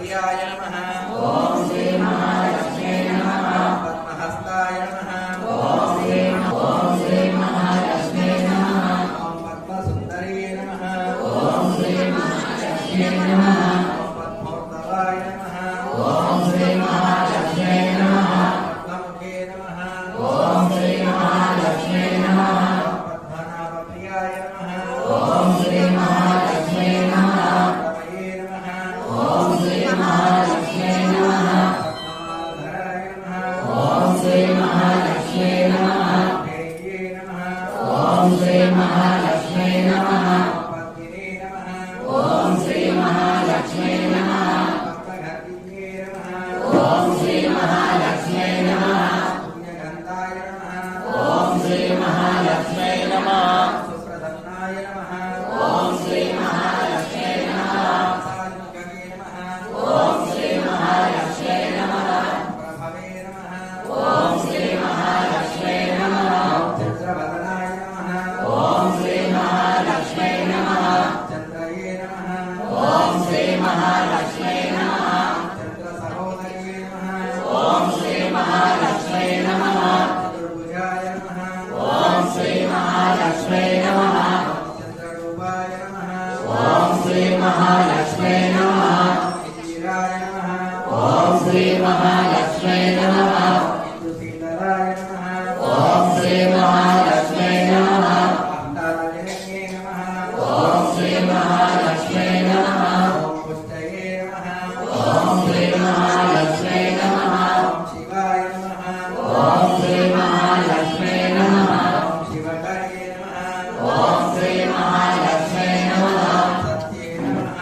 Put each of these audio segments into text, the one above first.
प्रियाय नमः। ओम श्री महालक्ष्मी नमः। पद्महस्ताय नमः। ओम श्री महालक्ष्मी नमः। ओम पद्मसुंदरी नमः। ओम श्री महालक्ष्मी नमः। ओम पद्मोर्धवाय नमः। ओम श्री महालक्ष्मी नमः। पद्ममुखे नमः। ओम श्री महालक्ष्मी नमः। पद्मनाभप्रियाय नमः। ओम श्री महालक्ष्मी नमः। रमये नमः। ओम श्री महालक्ष्मी नमः। पद्ममाधराय नमः। ओम श्री महालक्ष्मी नमः। देव्ये नमः। ओम श्री महालक्ष्मी नमः। पद्मिने नमः। ओम श्री महालक्ष्मी नमः। पद्मघटिन्ये नमः। ओम श्री महालक्ष्मी नमः। पुण्यगन्धाय नमः। ओम श्री महालक्ष्मी नमः। सुप्रसन्नाय नमः। ओम श्री महालक्ष्मी नमः। साधुगणे नमः। ओम श्री महालक्ष्मी नमः। प्रभवे नमः। ओम श्री महालक्ष्मी नमः। चन्द्रवदनाय नमः। ओम श्री महालक्ष्मी नमः। चन्द्रये नमः। ओम श्री महालक्ष्मी नमः। चन्द्रसहोदर्ये नमः। ओम श्री महालक्ष्मी नमः। चतुर्भुजाय नमः। ओम श्री महालक्ष्मी नमः। चन्द्ररूपाय नमः। ओम श्री महालक्ष्मी नमः। इंदिराय नमः। ओम श्री महालक्ष्मी नमः। इंदुशीतलाय नमः। ओम श्री महालक्ष्मी नमः। अष्टादशे नमः। ओम श्री महालक्ष्मी नमः। ओम पुष्टये नमः। ओम श्री महालक्ष्मी नमः। ओम शिवाय नमः। ओम श्री महालक्ष्मी नमः। ओम शिवकरे नमः। ओम श्री महालक्ष्मी नमः। सत्ये नमः।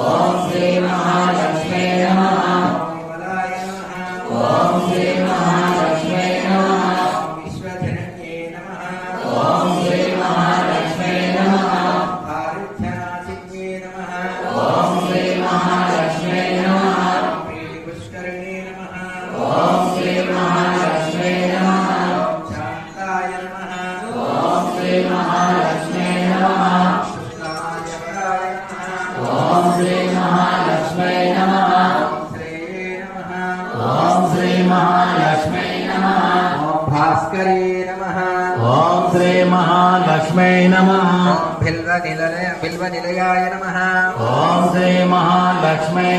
ओम श्री महालक्ष्मी नमः। ओम विमलाय नमः। ओम श्री महालक्ष्मी नमः। ओम विश्वजनन्ये नमः। ओम श्री महालक्ष्मी नमः। दारिद्र्यनाशिन्ये नमः। ओम श्री महालक्ष्मी नमः। ओम प्रीतिपुष्करिणे नमः। ओम श्री महालक्ष्मी नमः। ओम शान्ताय नमः। ओम श्री महालक्ष्मी नमः। शुक्लाय वराय नमः। ओम श्री महालक्ष्मी नमः। ओम श्रेये नमः। ओम श्री महालक्ष्मी नमः। ओम भास्करे नमः। ओम श्री महालक्ष्मी नमः। ओम बिल्वनिलयाय नमः। ओम श्री महालक्ष्मी